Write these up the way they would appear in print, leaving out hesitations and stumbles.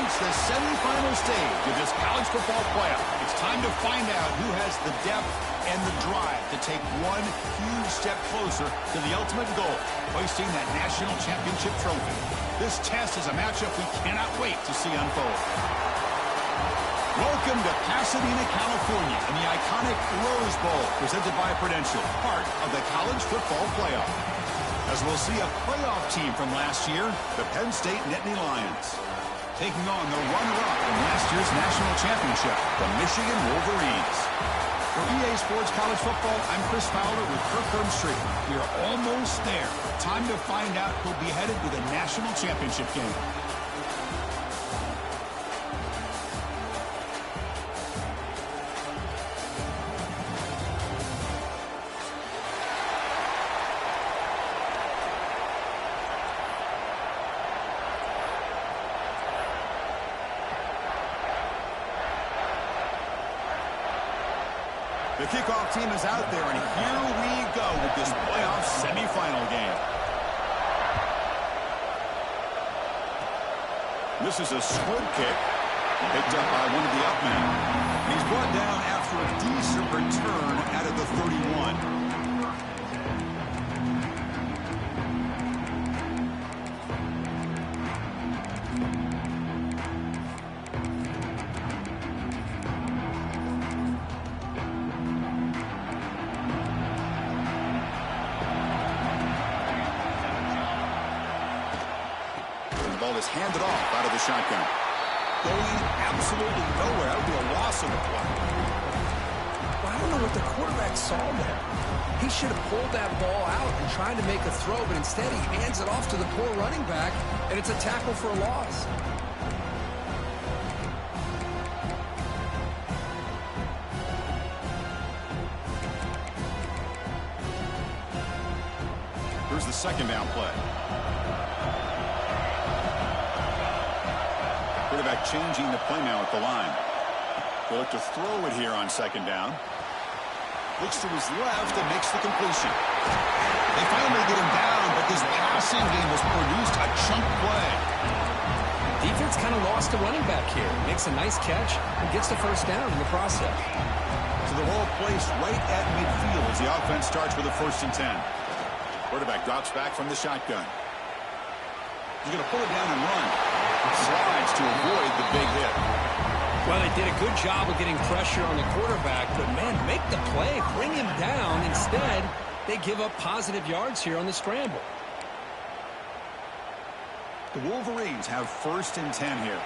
reached the semifinal stage of this college football playoff. It's time to find out who has the depth and the drive to take one huge step closer to the ultimate goal, hoisting that national championship trophy. This test is a matchup we cannot wait to see unfold. Welcome to Pasadena, California, in the iconic Rose Bowl, presented by Prudential, part of the college football playoff. As we'll see a playoff team from last year, the Penn State Nittany Lions, taking on the runner-up in last year's national championship, the Michigan Wolverines. For EA Sports College Football, I'm Chris Fowler with Kirk Herbstreit. We are almost there. Time to find out who'll be headed to the national championship game. The kickoff team is out there, and here we go with this playoff semifinal game. This is a squib kick, picked up by one of the up men. He's brought down after a decent return out of the 31. Is handed off out of the shotgun. Going absolutely nowhere. That would be a loss of the play. Well, I don't know what the quarterback saw there. He should have pulled that ball out and tried to make a throw, but instead he hands it off to the poor running back, and it's a tackle for a loss. Here's the second down play. Quarterback changing the play now at the line. They'll look to throw it here on second down. Looks to his left and makes the completion. They finally get him down, but this passing game has produced a chunk play. Defense kind of lost the running back here. Makes a nice catch and gets the first down in the process. So the ball placed right at midfield as the offense starts with a 1st and 10. Quarterback drops back from the shotgun. He's going to pull it down and run. Slides to avoid the big hit. Well, they did a good job of getting pressure on the quarterback, but man, make the play, bring him down. Instead, they give up positive yards here on the scramble. The Wolverines have 1st and 10 here.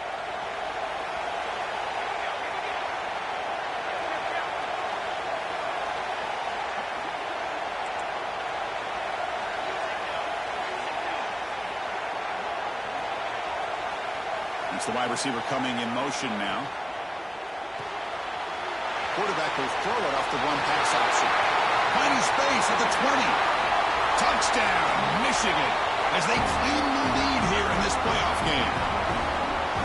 It's the wide receiver coming in motion now. Quarterback will throw it off the one pass option. Finding space at the 20. Touchdown, Michigan, as they claim the lead here in this playoff game.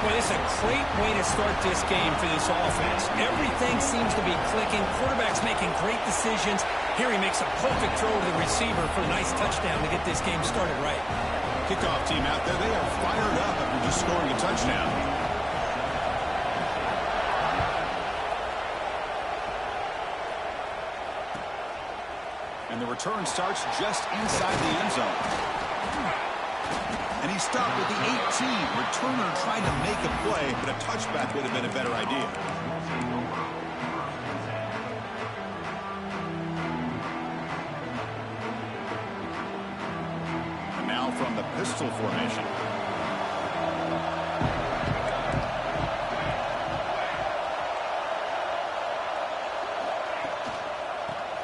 Well, it's a great way to start this game for this offense. Everything seems to be clicking. Quarterback's making great decisions. Here he makes a perfect throw to the receiver for a nice touchdown to get this game started right. Kickoff team out there, they are fired up after just scoring a touchdown. And the return starts just inside the end zone. And he stopped at the 18. Returner tried to make a play, but a touchback would have been a better idea. From the pistol formation.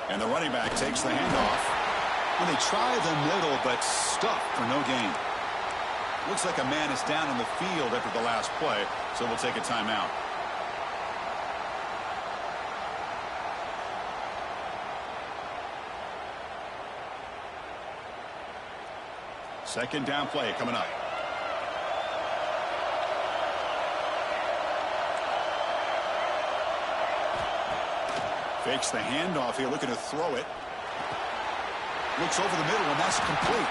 And the running back takes the handoff. And they try the middle, but stuffed for no gain. Looks like a man is down on the field after the last play, so we'll take a timeout. Second down play coming up. Fakes the handoff here, looking to throw it. Looks over the middle, and that's complete.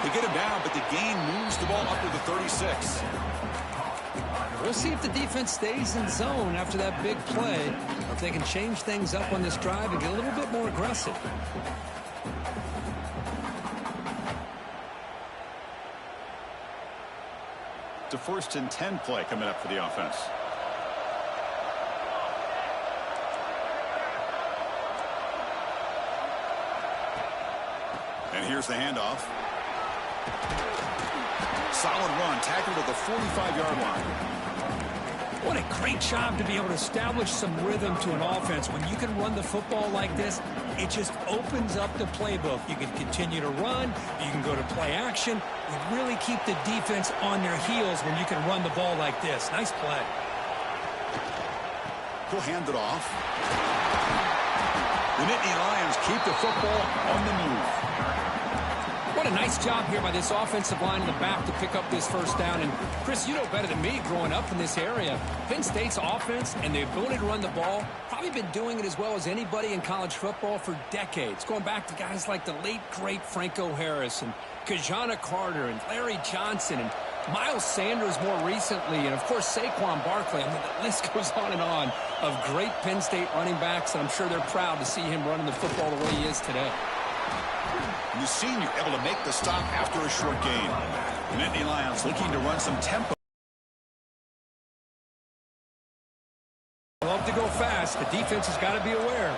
They get him down, but the gain moves the ball up to the 36. We'll see if the defense stays in zone after that big play, or if they can change things up on this drive and get a little bit more aggressive. It's a 1st and 10 play coming up for the offense. And here's the handoff. Solid run, tackled at the 45-yard line. What a great job to be able to establish some rhythm to an offense. When you can run the football like this, it just opens up the playbook. You can continue to run. You can go to play action. You really keep the defense on their heels when you can run the ball like this. Nice play. He'll hand it off. The Nittany Lions keep the football on the move. What a nice job here by this offensive line in the back to pick up this first down. And, Chris, you know better than me growing up in this area. Penn State's offense and the ability to run the ball, probably been doing it as well as anybody in college football for decades, going back to guys like the late, great Franco Harris and Kajana Carter and Larry Johnson and Miles Sanders more recently, and, of course, Saquon Barkley. I mean, the list goes on and on of great Penn State running backs, and I'm sure they're proud to see him running the football the way he is today. The senior able to make the stop after a short gain. The Nittany Lions looking to run some tempo. Love to go fast. The defense has got to be aware.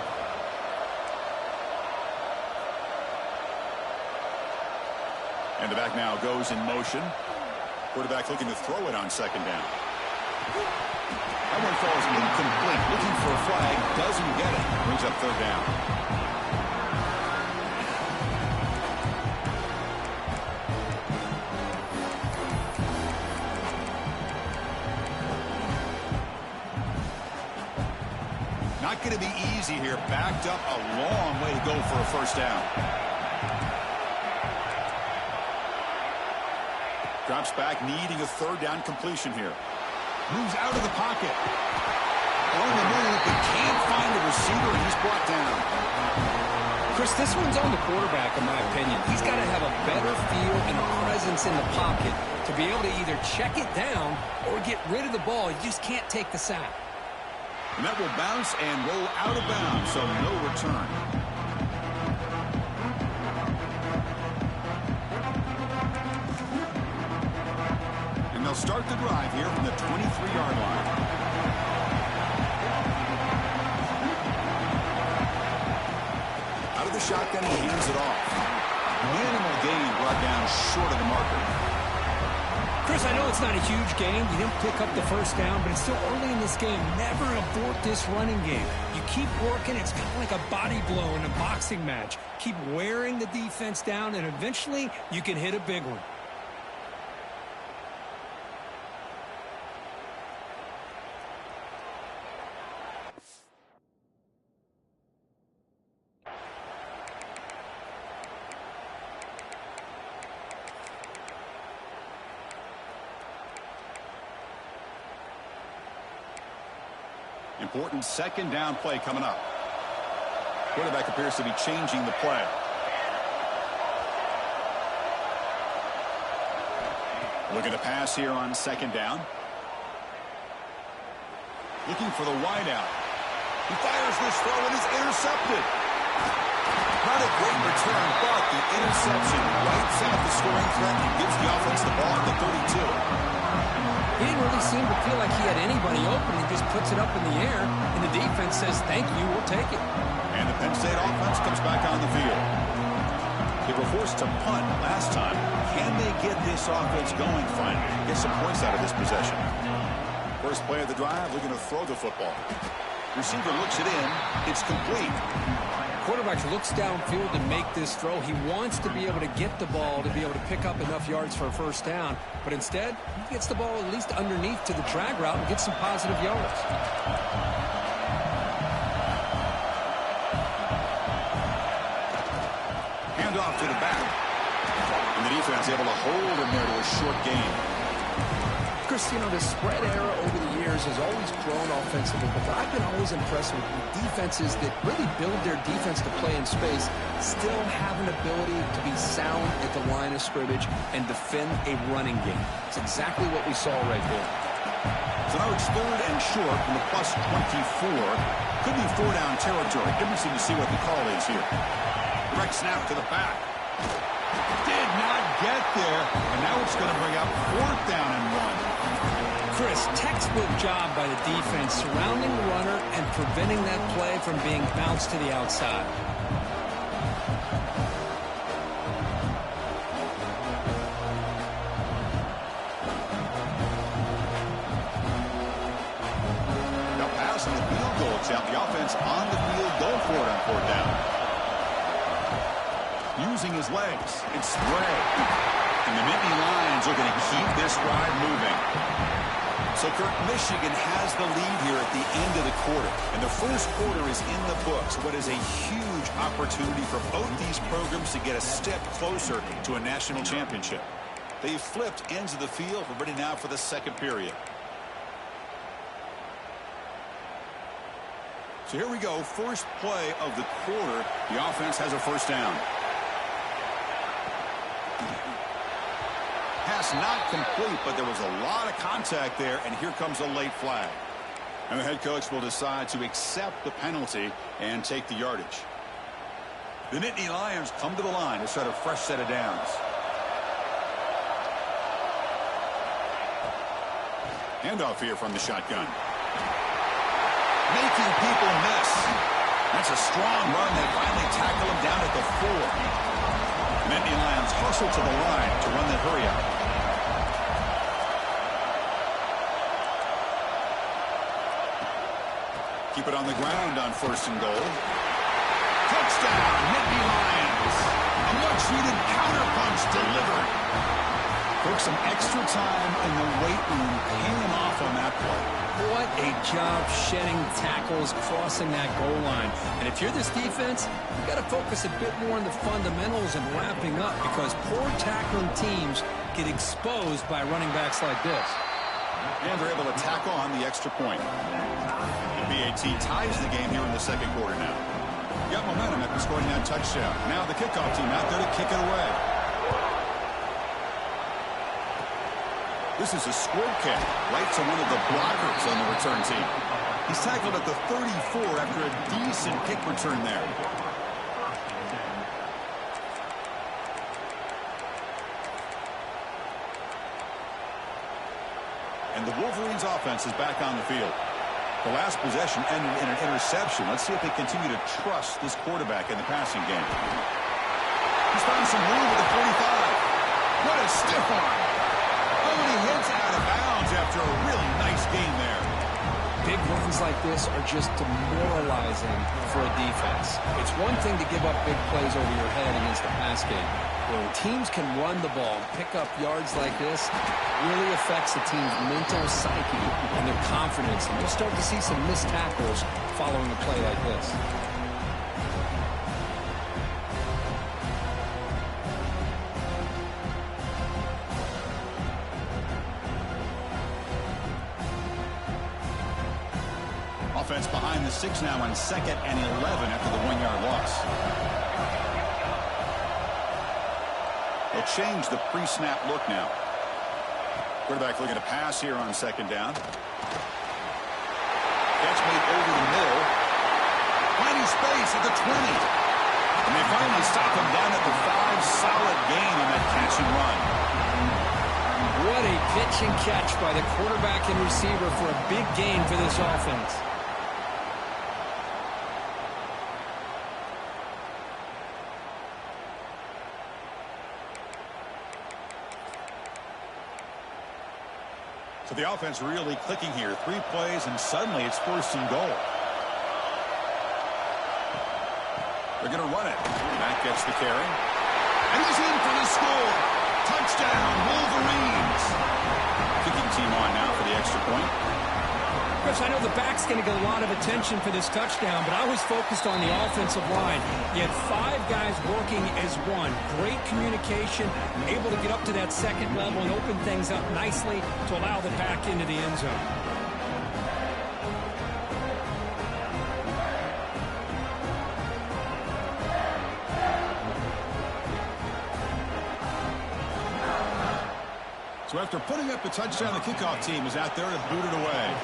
And the back now goes in motion. Quarterback looking to throw it on 2nd down. That one falls incomplete. Looking for a flag. Doesn't get it. Brings up 3rd down. Not going to be easy here. Backed up a long way to go for a 1st down. Drops back, needing a 3rd down completion here. Moves out of the pocket. On the move, but can't find the receiver, and he's brought down. Chris, this one's on the quarterback, in my opinion. He's got to have a better feel and a presence in the pocket to be able to either check it down or get rid of the ball. You just can't take the sack. And that will bounce and roll out of bounds, so no return. And they'll start the drive here from the 23-yard line. Out of the shotgun, he hands it off. Minimal gain brought down short of the marker. Chris, I know it's not a huge game. You didn't pick up the 1st down, but it's still early in this game. Never abort this running game. You keep working. It's kind of like a body blow in a boxing match. Keep wearing the defense down, and eventually you can hit a big one. Important 2nd down play coming up. Quarterback appears to be changing the play. Looking to pass here on 2nd down. Looking for the wideout. He fires this throw and is intercepted. Not a great return, but the interception wipes out the scoring threat and gives the offense the ball at the 32. He didn't really seem to feel like he had anybody open. He just puts it up in the air, and the defense says, thank you, we'll take it. And the Penn State offense comes back on the field. They were forced to punt last time. Can they get this offense going finally? Get some points out of this possession. First play of the drive, looking to throw the football. Receiver looks it in. It's complete. Quarterback looks downfield to make this throw. He wants to be able to get the ball to be able to pick up enough yards for a 1st down. But instead, he gets the ball at least underneath to the drag route and gets some positive yards. Hand off to the back. And the defense able to hold him there to a short gain. Chris, you know, the spread era over the years has always grown offensively, but I've been always impressed with defenses that really build their defense to play in space, still have an ability to be sound at the line of scrimmage and defend a running game. It's exactly what we saw right there. So now it's 3rd and short from the plus 24. Could be 4-down territory. Interesting to see what the call is here. Direct snap to the back. Did not get there. And now it's going to bring up 4th down and 1. Chris, textbook job by the defense surrounding the runner and preventing that play from being bounced to the outside. Out the offense on the field, go for it on 4th down. Using his legs, it's Spray. And the Nittany Lions are going to keep this drive moving. So, Kirk, Michigan has the lead here at the end of the quarter. And the first quarter is in the books. What is a huge opportunity for both these programs to get a step closer to a national championship. They've flipped ends of the field. We're ready now for the second period. So here we go, first play of the quarter. The offense has a 1st down. Pass not complete, but there was a lot of contact there, and here comes a late flag. And the head coach will decide to accept the penalty and take the yardage. The Nittany Lions come to the line to start a fresh set of downs. Handoff here from the shotgun. Making people miss. That's a strong run. They finally tackle him down at the 4. The Nittany Lions hustle to the line to run the hurry up. Keep it on the ground on 1st and goal. Touchdown, Nittany Lions. A much-needed counterpunch delivered. Took some extra time in the weight room, paying off on that play. What a job shedding tackles, crossing that goal line. And if you're this defense, you've got to focus a bit more on the fundamentals and wrapping up, because poor tackling teams get exposed by running backs like this. And they're able to tackle on the extra point. The BAT ties the game here in the second quarter now. Got momentum after scoring that touchdown. Now the kickoff team out there to kick it away. This is a squib kick right to one of the blockers on the return team. He's tackled at the 34 after a decent kick return there. And the Wolverines offense is back on the field. The last possession ended in an interception. Let's see if they continue to trust this quarterback in the passing game. He's found some room with the 45. What a stiff arm. Oh, and he hits out of bounds after a really nice game there. Big runs like this are just demoralizing for a defense. It's one thing to give up big plays over your head against the pass game. When teams can run the ball, pick up yards like this, it really affects the team's mental psyche and their confidence. And you'll start to see some missed tackles following a play like this. Offense behind the 6 now on 2nd and 11 after the 1-yard loss. They'll change the pre-snap look now. Quarterback looking to pass here on 2nd down. Catch made over the middle. Finding space at the 20. And they finally stop him down at the 5. Solid gain on that catch and run. What a pitch and catch by the quarterback and receiver for a big gain for this offense. So the offense really clicking here. 3 plays, and suddenly it's 1st and goal. They're going to run it. Matt gets the carry. And he's in for the score. Touchdown, Wolverines. Kicking team on now for the extra point. Chris, I know the back's going to get a lot of attention for this touchdown, but I was focused on the offensive line. You had 5 guys working as one. Great communication, able to get up to that 2nd level and open things up nicely to allow the back into the end zone. So after putting up a touchdown, the kickoff team is out there to boot it away.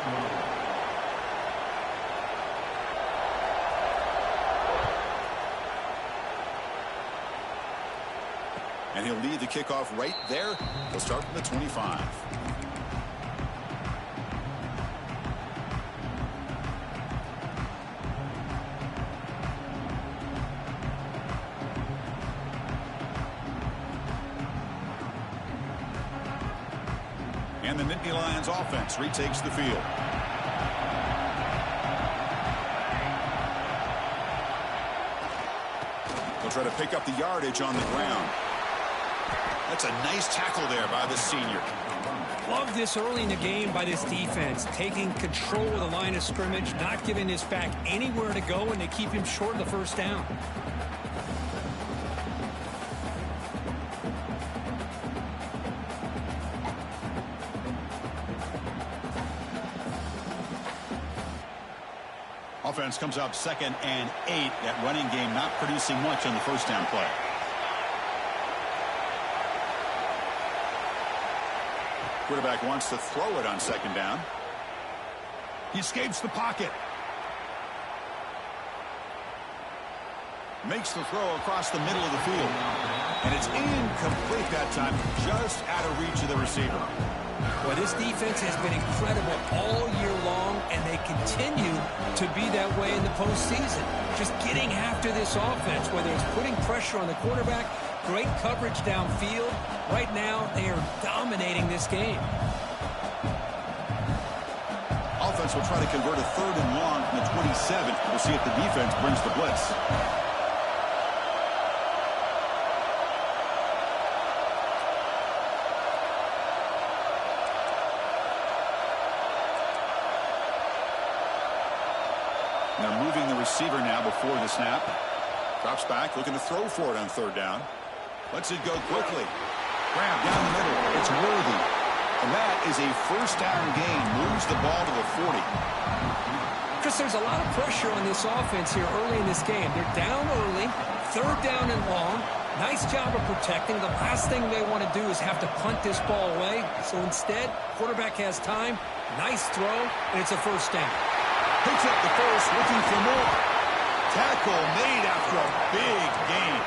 And he'll lead the kickoff right there. He'll start from the 25. And the Nittany Lions offense retakes the field. They'll try to pick up the yardage on the ground. That's a nice tackle there by the senior. Love this early in the game by this defense, taking control of the line of scrimmage, not giving this back anywhere to go, and they keep him short of the first down. Offense comes up 2nd and 8. That running game not producing much on the first down play. Quarterback wants to throw it on 2nd down. He escapes the pocket. Makes the throw across the middle of the field. And it's incomplete that time, just out of reach of the receiver. Well, this defense has been incredible all year long, and they continue to be that way in the postseason. Just getting after this offense, whether it's putting pressure on the quarterback, great coverage downfield. Right now, they are dominating this game. Offense will try to convert a 3rd and long from the 27. We'll see if the defense brings the blitz. They're moving the receiver now before the snap. Drops back, looking to throw for it on 3rd down. Lets it go quickly. Grab down the middle. It's Worthy. And that is a first down gain. Moves the ball to the 40. Chris, there's a lot of pressure on this offense here early in this game. They're down early, 3rd down and long. Nice job of protecting. The last thing they want to do is have to punt this ball away. So instead, quarterback has time. Nice throw, and it's a first down. Picks up the first, looking for more. Tackle made after a big gain.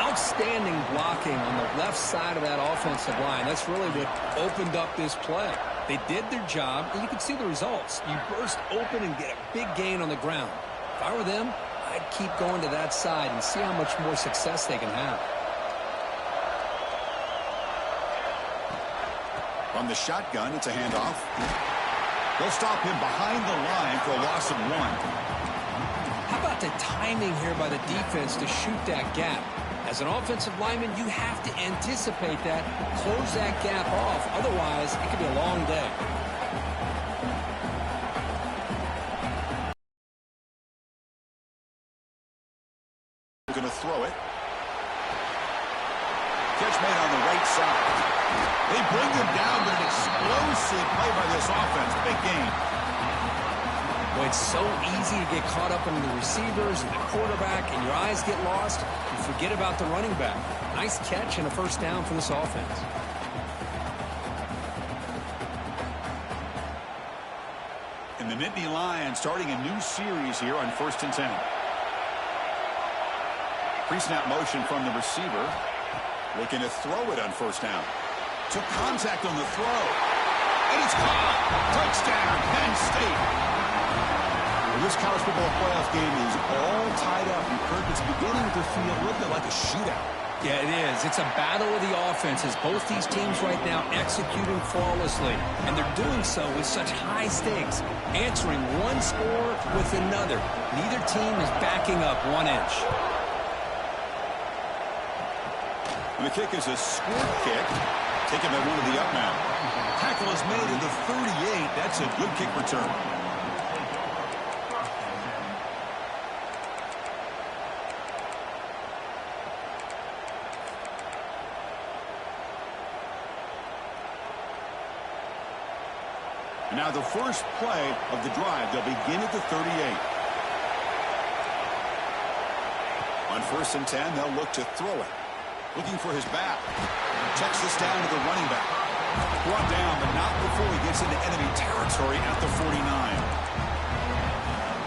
Outstanding blocking on the left side of that offensive line. That's really what opened up this play. They did their job, and you can see the results. You burst open and get a big gain on the ground. If I were them, I'd keep going to that side and see how much more success they can have. From the shotgun, it's a handoff. They'll stop him behind the line for a loss of 1. How about the timing here by the defense to shoot that gap? As an offensive lineman, you have to anticipate that, close that gap off. Otherwise, it could be a long day. Going to throw it. Catch made on the right side. They bring him down, but an explosive play by this offense. Big gain. Boy, it's so easy to get caught up in the receivers and the quarterback, and your eyes get lost. You forget about the running back. Nice catch and a first down for this offense. And the Nittany Lions starting a new series here on 1st and 10. Pre-snap motion from the receiver. Looking to throw it on 1st down. Took contact on the throw. And it's caught. Touchdown, Penn State. Well, this college football playoff game is all tied up. And Kirk, it's beginning to feel a little bit like a shootout. Yeah, it is. It's a battle of the offenses. Both these teams right now executing flawlessly. And they're doing so with such high stakes. Answering one score with another. Neither team is backing up 1 inch. And the kick is a squirt kick. Taken by one of the up now. Tackle is made at the 38. That's a good kick return. And now the first play of the drive. They'll begin at the 38. On 1st and 10, they'll look to throw it. Looking for his back. Checks this down to the running back. Brought down, but not before he gets into enemy territory at the 49.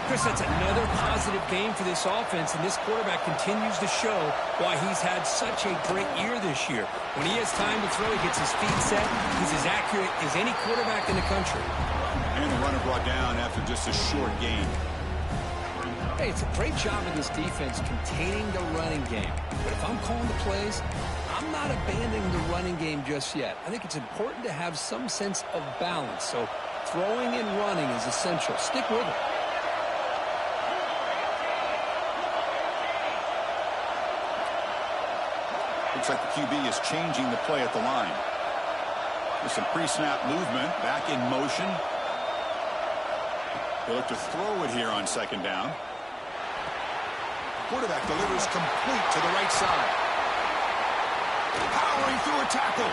Chris, that's another positive game for this offense, and this quarterback continues to show why he's had such a great year this year. When he has time to throw, he gets his feet set. He's as accurate as any quarterback in the country. And the runner brought down after just a short gain. Hey, it's a great job of this defense containing the running game. But if I'm calling the plays, I'm not abandoning the running game just yet. I think it's important to have some sense of balance. So throwing and running is essential. Stick with it. Looks like the QB is changing the play at the line. With some pre-snap movement, back in motion. They look to throw it here on second down. Quarterback delivers complete to the right side. Powering through a tackle.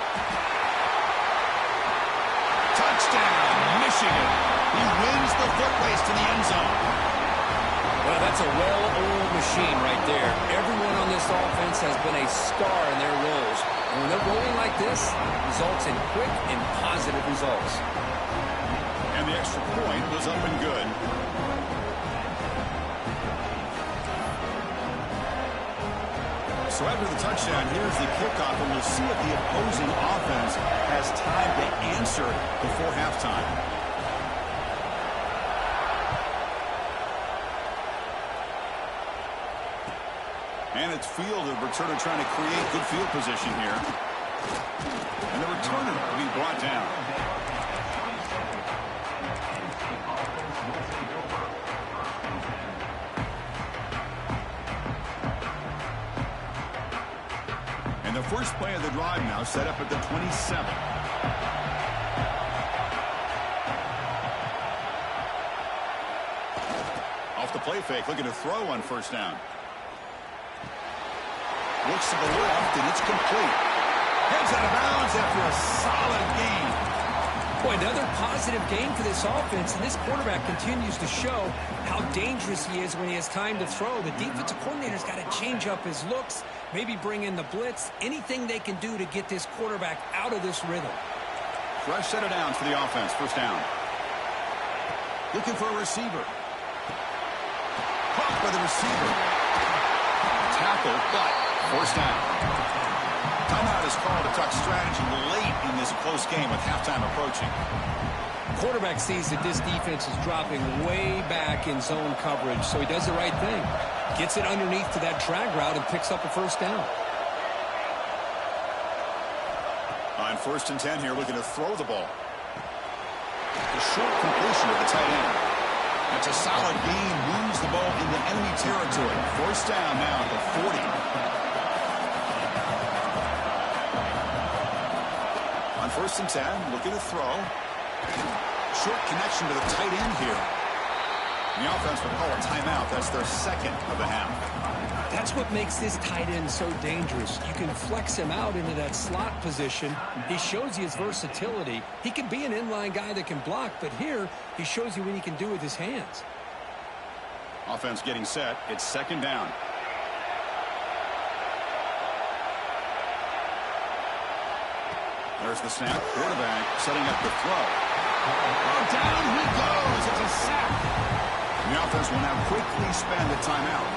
Touchdown, Michigan. He wins the foot race to the end zone. Well, that's a well-oiled machine right there. Everyone on this offense has been a star in their roles. And when they're rolling like this, it results in quick and positive results. And the extra point was up and good. So after the touchdown, here's the kickoff, and we'll see if the opposing offense has time to answer before halftime. And it's field, the returner trying to create good field position here. And the returner will be brought down. And the first play of the drive now set up at the 27. Off the play fake, looking to throw on first down. Looks to the left, and it's complete. Heads out of bounds after a solid gain. Boy, another positive game for this offense, and this quarterback continues to show how dangerous he is when he has time to throw. The defensive coordinator's got to change up his looks, maybe bring in the blitz, anything they can do to get this quarterback out of this rhythm. Fresh set of downs for the offense, first down. Looking for a receiver. Caught by the receiver. Tackle, but first down. Timeout is called to talk strategy late in this close game with halftime approaching. Quarterback sees that this defense is dropping way back in zone coverage, so he does the right thing. Gets it underneath to that drag route and picks up a first down. On 1st and 10 here, looking to throw the ball. A short completion to the tight end. That's a solid gain, moves the ball into enemy territory. First down now at the 40. On 1st and 10, looking to throw. Short connection to the tight end here. The offense will call a timeout. That's their second of the half. That's what makes this tight end so dangerous. You can flex him out into that slot position. He shows you his versatility. He can be an inline guy that can block, but here he shows you what he can do with his hands. Offense getting set. It's second down. There's the snap. Quarterback setting up the throw. Oh, down he goes. It's a sack. The offense will now quickly spend a timeout.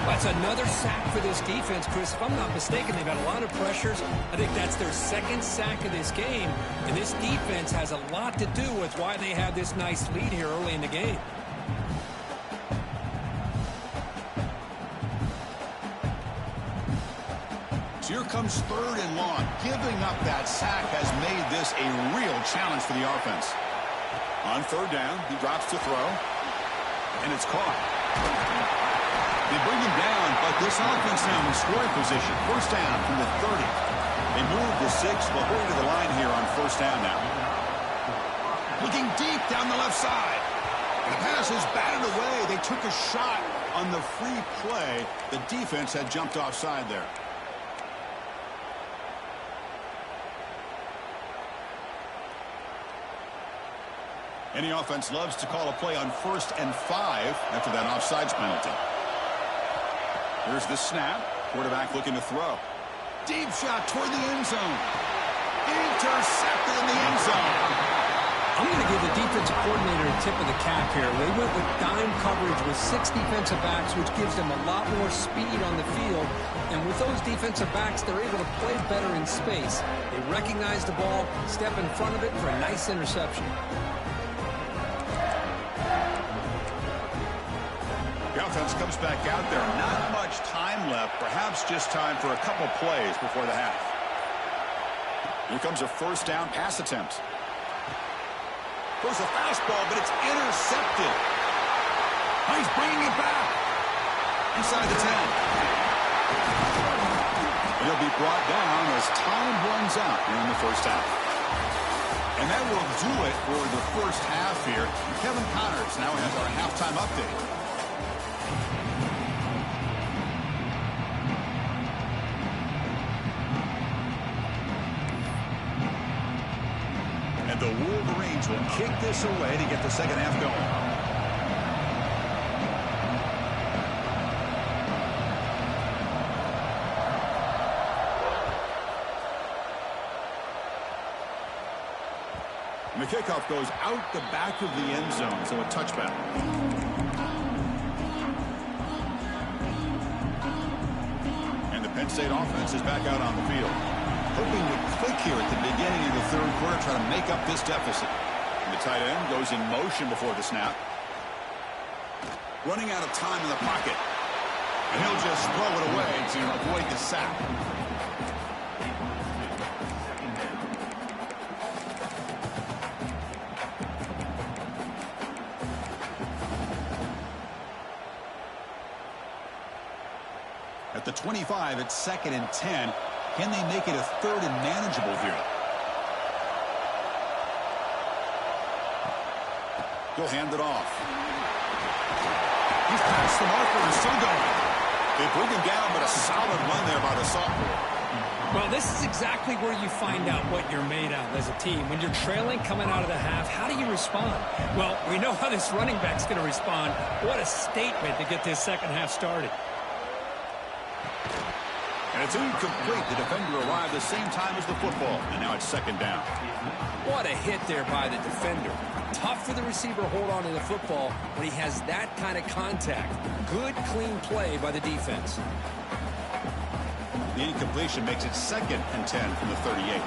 That's another sack for this defense, Chris. If I'm not mistaken, they've had a lot of pressures. I think that's their second sack of this game. And this defense has a lot to do with why they have this nice lead here early in the game. So here comes 3rd and long. Giving up that sack has made this a real challenge for the offense. On 3rd down, he drops to throw. And it's caught. They bring him down, but this offense now in scoring position. First down from the 30. They move the 6. We'll hurry to the line here on first down now. Looking deep down the left side. The pass is batted away. They took a shot on the free play. The defense had jumped offside there. Any offense loves to call a play on 1st and 5 after that offsides penalty. Here's the snap. Quarterback looking to throw. Deep shot toward the end zone. Intercepted in the end zone. I'm going to give the defensive coordinator a tip of the cap here. They went with dime coverage with 6 defensive backs, which gives them a lot more speed on the field. And with those defensive backs, they're able to play better in space. They recognize the ball, step in front of it for a nice interception. The offense comes back out there. Not much time left. Perhaps just time for a couple plays before the half. Here comes a first down pass attempt. Throws a fastball, but it's intercepted. Oh, he's bringing it back. Inside the 10. He'll be brought down as time runs out here in the first half. And that will do it for the first half here. Kevin Connors now has our halftime update. And the Wolverines will kick this away to get the second half going. And the kickoff goes out the back of the end zone, so a touchback. And the Penn State offense is back out on the field. Hoping to click here at the beginning of the third quarter, try to make up this deficit. And the tight end goes in motion before the snap. Running out of time in the pocket. And he'll just throw it away to avoid the sack. At the 25, it's 2nd and 10. Can they make it a 3rd and manageable here? He'll hand it off. He's past the marker and still going. They bring him down, but a solid run there by the sophomore. Well, this is exactly where you find out what you're made of as a team. When you're trailing coming out of the half, how do you respond? Well, we know how this running back's going to respond. What a statement to get this second half started. And it's incomplete. The defender arrived the same time as the football. And now it's 2nd down. What a hit there by the defender. Tough for the receiver to hold on to the football when he has that kind of contact. Good, clean play by the defense. The incompletion makes it 2nd and 10 from the 38.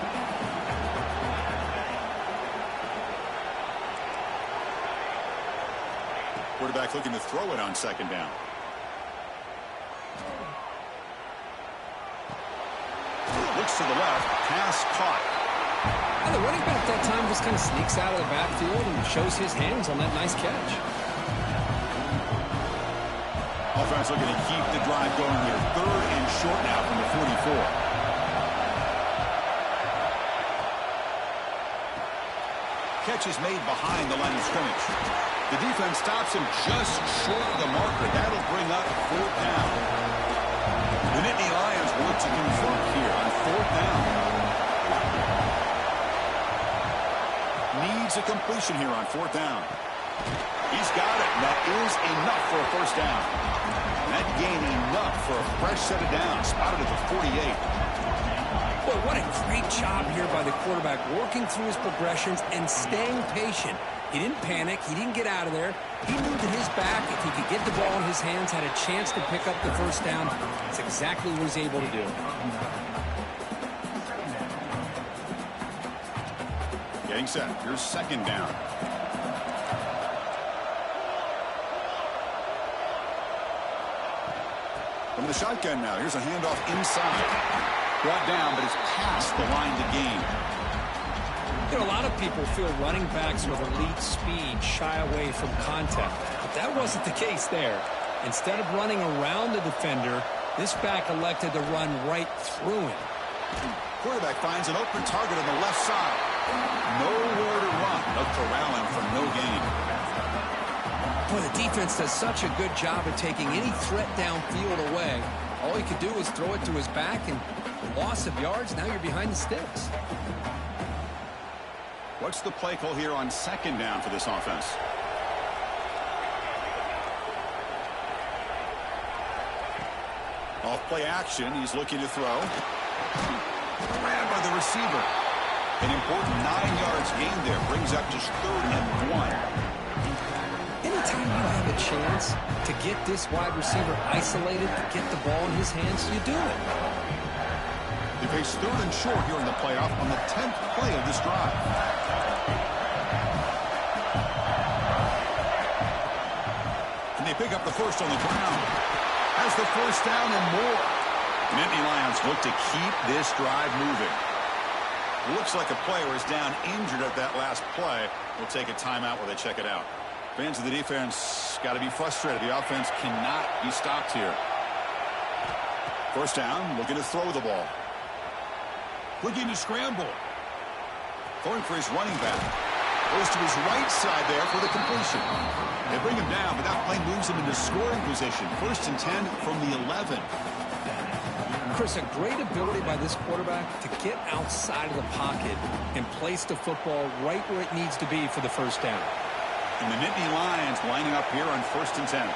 Quarterback looking to throw it on 2nd down. Looks to the left. Pass caught. And the running back that time just kind of sneaks out of the backfield and shows his hands on that nice catch. Offense looking to keep the drive going here. 3rd and short now from the 44. Catch is made behind the line of scrimmage. The defense stops him just short of the marker. That'll bring up 4th down. The Nittany Lions want to convert here on 4th down. Needs a completion here on 4th down. He's got it. That is enough for a first down. And that gain enough for a fresh set of downs. Spotted at the 48. Boy, what a great job here by the quarterback, working through his progressions and staying patient. He didn't panic. He didn't get out of there. He knew that his back, if he could get the ball in his hands, had a chance to pick up the first down. That's exactly what he's able to do. Getting set. Here's 2nd down. From the shotgun now. Here's a handoff inside. Brought down, but it's past the line to gain. You know, a lot of people feel running backs with elite speed shy away from contact. But that wasn't the case there. Instead of running around the defender, this back elected to run right through him. Quarterback finds an open target on the left side. Nowhere to run. No corralling from no gain. Boy, the defense does such a good job of taking any threat downfield away. All he could do was throw it to his back, and loss of yards, now you're behind the sticks. What's the play call here on 2nd down for this offense? Off play action. He's looking to throw. Grabbed by the receiver. An important 9 yards gained there. Brings up just 3rd and 1. Anytime you have a chance to get this wide receiver isolated, to get the ball in his hands, you do it. They face 3rd and short here in the playoff on the 10th play of this drive. And they pick up the first on the ground. Has the first down and more. Nittany Lions look to keep this drive moving. Looks like a player is down injured at that last play. We'll take a timeout while they check it out. Fans of the defense got to be frustrated. The offense cannot be stopped here. First down, looking to throw the ball. Looking to scramble. Throwing for his running back. Goes to his right side there for the completion. They bring him down, but that play moves him into scoring position. 1st and 10 from the 11. Chris, a great ability by this quarterback to get outside of the pocket and place the football right where it needs to be for the first down. And the Nittany Lions lining up here on 1st and 10.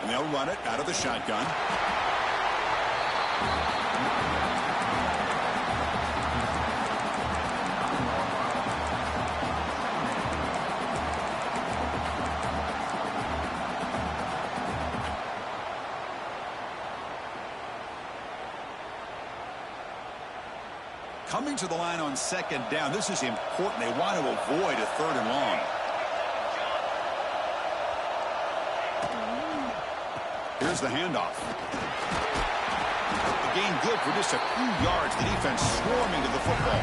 And they'll run it out of the shotgun. Coming to the line on 2nd down. This is important. They want to avoid a 3rd and long. Here's the handoff. The gain good for just a few yards. The defense swarming to the football.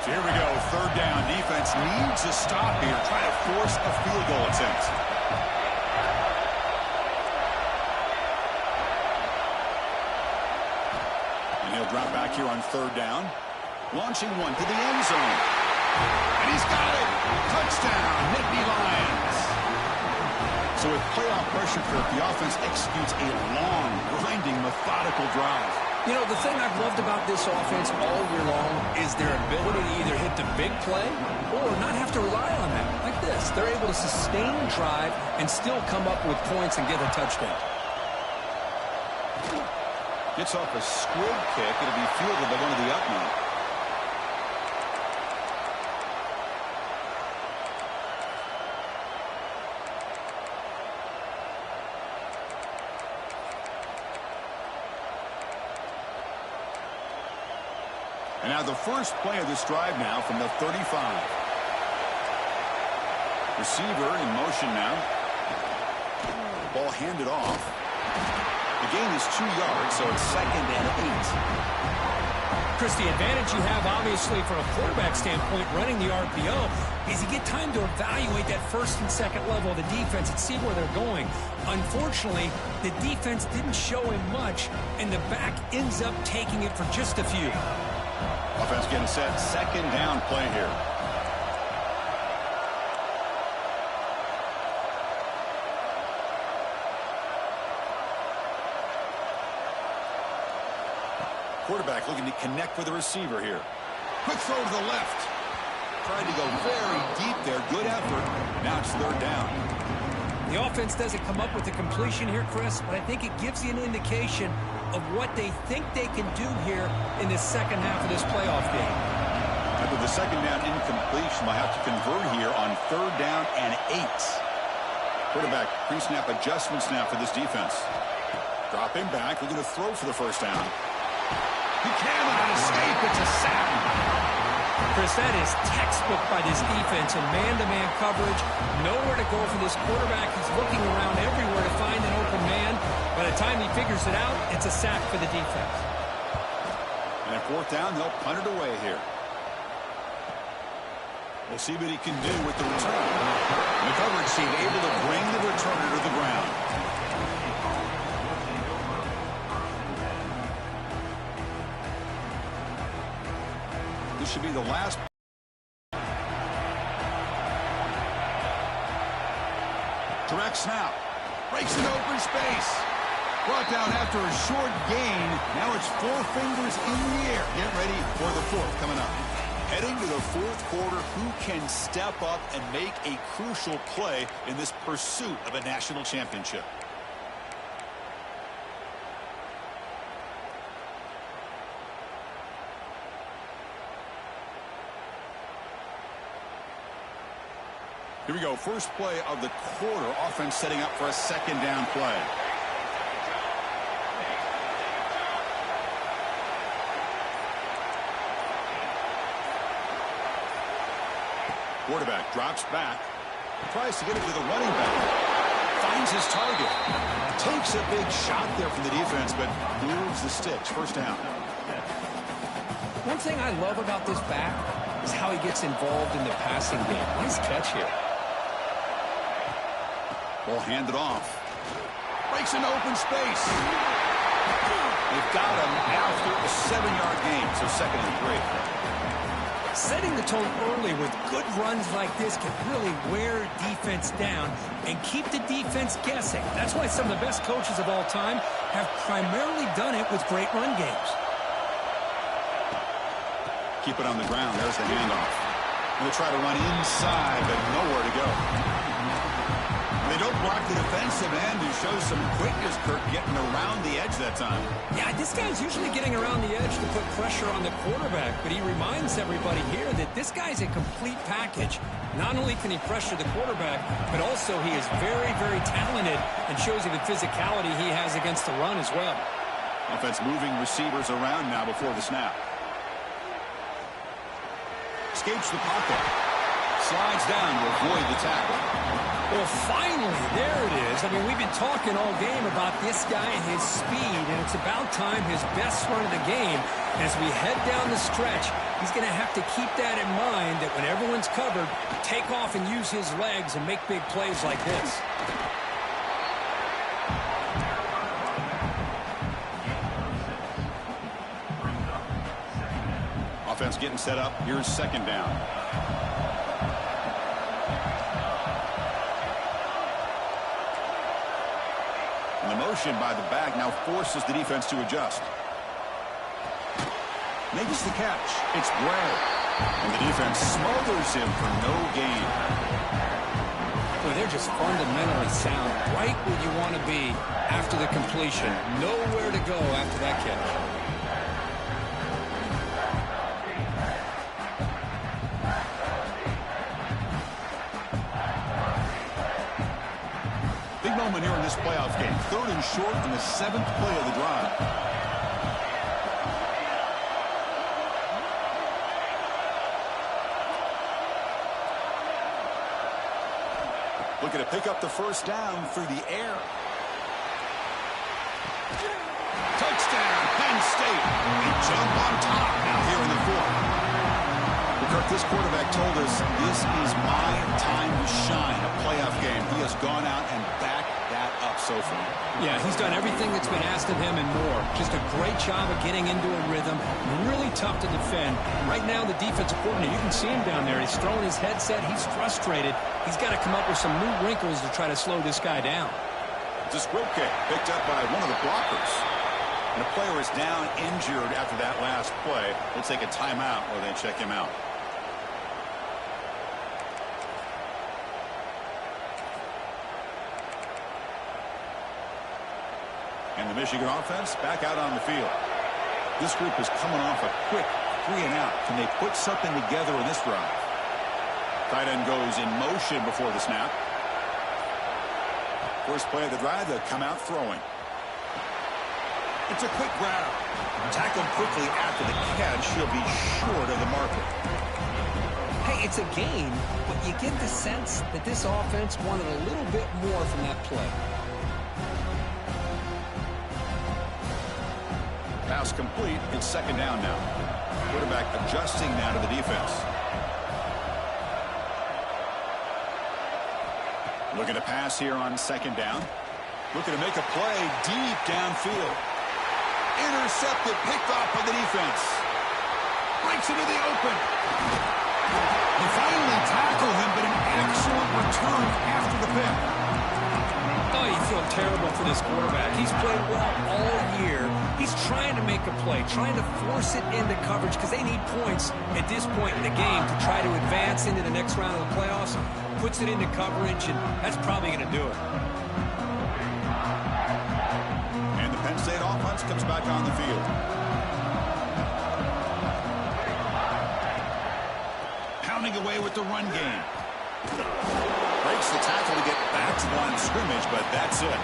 So here we go. 3rd down. Defense needs a stop here. Trying to force a field goal attempt. Drop back here on 3rd down. Launching one to the end zone. And he's got it. Touchdown, Nittany Lions. So with playoff pressure, the offense executes a long, grinding, methodical drive. You know, the thing I've loved about this offense all year long is their ability to either hit the big play or not have to rely on that. Like this. They're able to sustain the drive and still come up with points and get a touchdown. Gets off a squib kick. It'll be fielded by one of the up men. And now the first play of this drive now from the 35. Receiver in motion now. Ball handed off. The gain is 2 yards, so it's 2nd and 8. Chris, the advantage you have, obviously, from a quarterback standpoint, running the RPO, is you get time to evaluate that 1st and 2nd level of the defense and see where they're going. Unfortunately, the defense didn't show him much, and the back ends up taking it for just a few. Offense getting set. 2nd down play here. Quarterback looking to connect with the receiver here. Quick throw to the left. Tried to go very deep there. Good effort. Now it's 3rd down. The offense doesn't come up with the completion here, Chris, but I think it gives you an indication of what they think they can do here in the second half of this playoff game. After the 2nd down incompletion, they'll have to convert here on 3rd down and 8. Quarterback pre-snap adjustments now for this defense. Dropping back. Looking to throw for the 1st down. He cannot escape. It's a sack. Chris, that is textbook by this defense in man-to-man coverage. Nowhere to go for this quarterback. He's looking around everywhere to find an open man. By the time he figures it out, it's a sack for the defense. And at 4th down, they'll punt it away here. We'll see what he can do with the return. The coverage team able to bring the returner to the ground. This should be the last. Direct snap. Breaks into open space. Brought down after a short gain. Now it's 4 fingers in the air. Get ready for the fourth coming up. Heading to the fourth quarter, who can step up and make a crucial play in this pursuit of a national championship? Here we go. First play of the quarter. Offense setting up for a second down play. Quarterback drops back. Tries to get it to the running back. Finds his target. Takes a big shot there from the defense, but moves the sticks. First down. One thing I love about this back is how he gets involved in the passing game. Nice catch here. Ball handed off. Breaks into open space. They've got him after a 7-yard gain, so 2nd and 3. Setting the tone early with good runs like this can really wear defense down and keep the defense guessing. That's why some of the best coaches of all time have primarily done it with great run games. Keep it on the ground. There's the handoff. And they try to run inside, but nowhere to go. They don't block the defensive end and show some quickness, Kirk, getting around the edge that time. Yeah, this guy's usually getting around the edge to put pressure on the quarterback, but he reminds everybody here that this guy's a complete package. Not only can he pressure the quarterback, but also he is very, very talented and shows you the physicality he has against the run as well. Offense moving receivers around now before the snap. Escapes the pocket. Slides down to avoid the tackle. Well, finally, there it is. I mean, we've been talking all game about this guy and his speed, and it's about time his best run of the game. As we head down the stretch, he's going to have to keep that in mind, that when everyone's covered, take off and use his legs and make big plays like this. Offense getting set up. Here's 2nd down. And the motion by the back now forces the defense to adjust. Makes the catch. It's Bray. And the defense smothers him for no gain. Boy, they're just fundamentally sound. Right where you want to be after the completion. Nowhere to go after that catch. Moment here in this playoff game. 3rd and short in the 7th play of the drive. Looking to pick up the first down through the air. Touchdown, Penn State. They jump on top now here in the 4th. Kirk, this quarterback told us this is my time to shine, a playoff game. He has gone out and backed that up so far. Yeah, he's done everything that's been asked of him and more. Just a great job of getting into a rhythm. Really tough to defend. Right now, the defensive coordinator, you can see him down there. He's throwing his headset. He's frustrated. He's got to come up with some new wrinkles to try to slow this guy down. It's a squib kick picked up by one of the blockers. And the player is down injured after that last play. They'll take a timeout while they check him out. And the Michigan offense back out on the field. This group is coming off a quick 3-and-out. Can they put something together in this drive? Tight end goes in motion before the snap. First play of the drive, they'll come out throwing. It's a quick grab. Tackled quickly after the catch. He'll be short of the marker. Hey, it's a gain, but you get the sense that this offense wanted a little bit more from that play. Pass complete. It's 2nd down now. Quarterback adjusting now to the defense. Looking to pass here on 2nd down. Looking to make a play deep downfield. Intercepted, picked off by the defense. Breaks into the open. They finally tackle him, but an excellent return after the pick. Oh, he feel terrible for this quarterback. He's played well all year. He's trying to make a play, trying to force it into coverage because they need points at this point in the game to try to advance into the next round of the playoffs. Puts it into coverage, and that's probably going to do it. And the Penn State offense comes back on the field. Pounding away with the run game. Breaks the tackle to get back to the line of scrimmage, but that's it.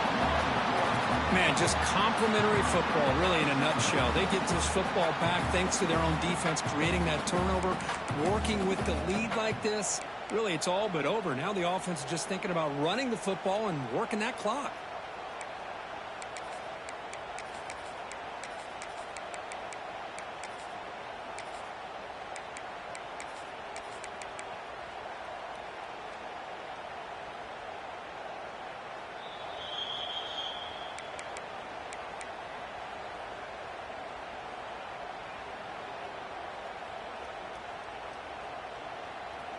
Man, just complimentary football, really, in a nutshell. They get this football back thanks to their own defense, creating that turnover, working with the lead like this. Really, it's all but over. Now the offense is just thinking about running the football and working that clock.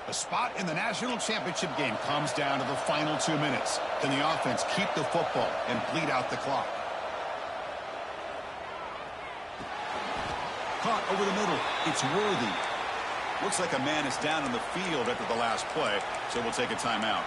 A spot in the national championship game comes down to the final 2 minutes. Can the offense keep the football and bleed out the clock? Caught over the middle. It's Worthy. Looks like a man is down on the field after the last play, so we'll take a timeout.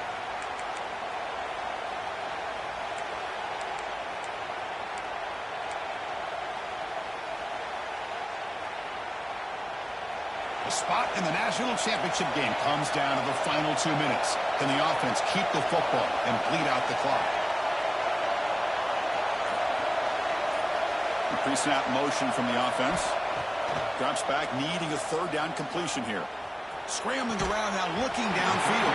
A spot in the national championship game comes down to the final 2 minutes. Can the offense keep the football and bleed out the clock? Pre-snap motion from the offense. Drops back, needing a third down completion here. Scrambling around now, looking downfield.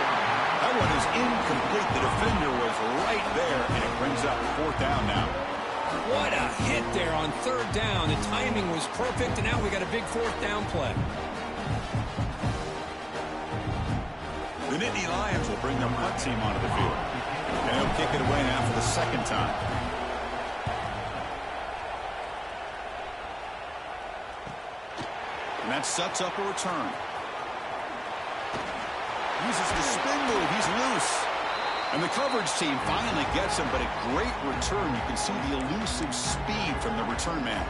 That one is incomplete. The defender was right there, and it brings up fourth down now. What a hit there on third down. The timing was perfect, and now we got a big fourth down play. The Nittany Lions will bring their punt team onto the field. And they'll kick it away now for the second time. And that sets up a return. Uses the spin move. He's loose. And the coverage team finally gets him, but a great return. You can see the elusive speed from the return man.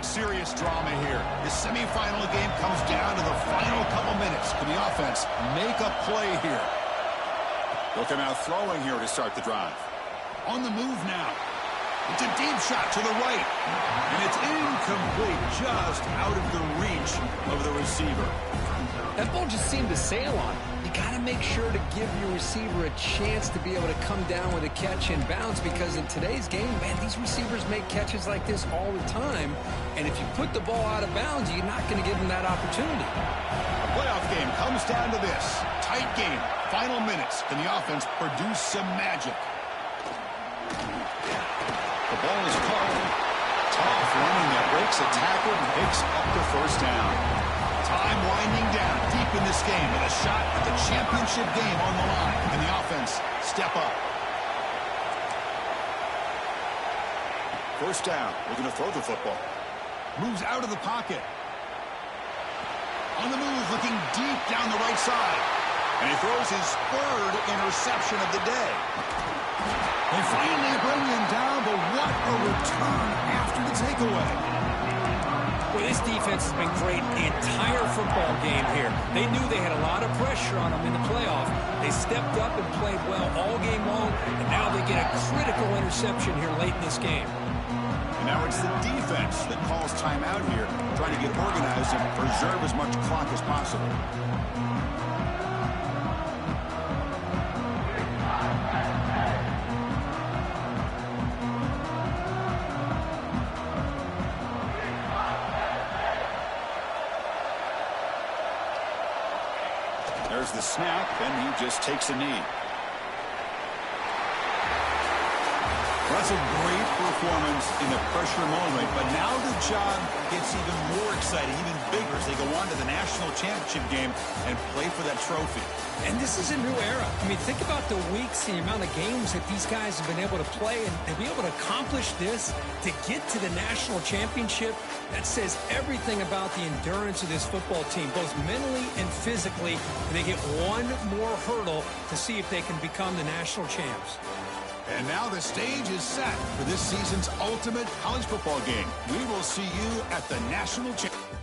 Serious drama here. The semifinal game comes down to the final couple minutes. Can the offense make a play here? Looking out throwing here to start the drive. On the move now. It's a deep shot to the right. And it's incomplete, just out of the reach of the receiver. That ball just seemed to sail on it. You got to make sure to give your receiver a chance to be able to come down with a catch and bounce, because in today's game, man, these receivers make catches like this all the time. And if you put the ball out of bounds, you're not going to give them that opportunity. The playoff game comes down to this. Tight game. Final minutes. Can the offense produce some magic? The ball is caught. Tough running that breaks a tackle and picks up the first down. Time winding down deep in this game with a shot at the championship game on the line. And the offense step up. First down. We're going to throw the football. Moves out of the pocket. On the move, looking deep down the right side. And he throws his third interception of the day. They finally bring him down, but what a return after the takeaway. Well, this defense has been great the entire football game here. They knew they had a lot of pressure on them in the playoff. They stepped up and played well all game long, and now they get a critical interception here late in this game. And now it's the defense that calls timeout here, trying to get organized and preserve as much clock as possible. There's the snap, and he just takes a knee. Well, that's a great performance in the pressure moment, but now the job gets even more exciting, even bigger as they go on to the national championship game and play for that trophy. And this is a new era. I mean, think about the weeks, the amount of games that these guys have been able to play, and to be able to accomplish this, to get to the national championship, that says everything about the endurance of this football team, both mentally and physically. And they get one more hurdle to see if they can become the national champs. And now the stage is set for this season's ultimate college football game. We will see you at the national championship.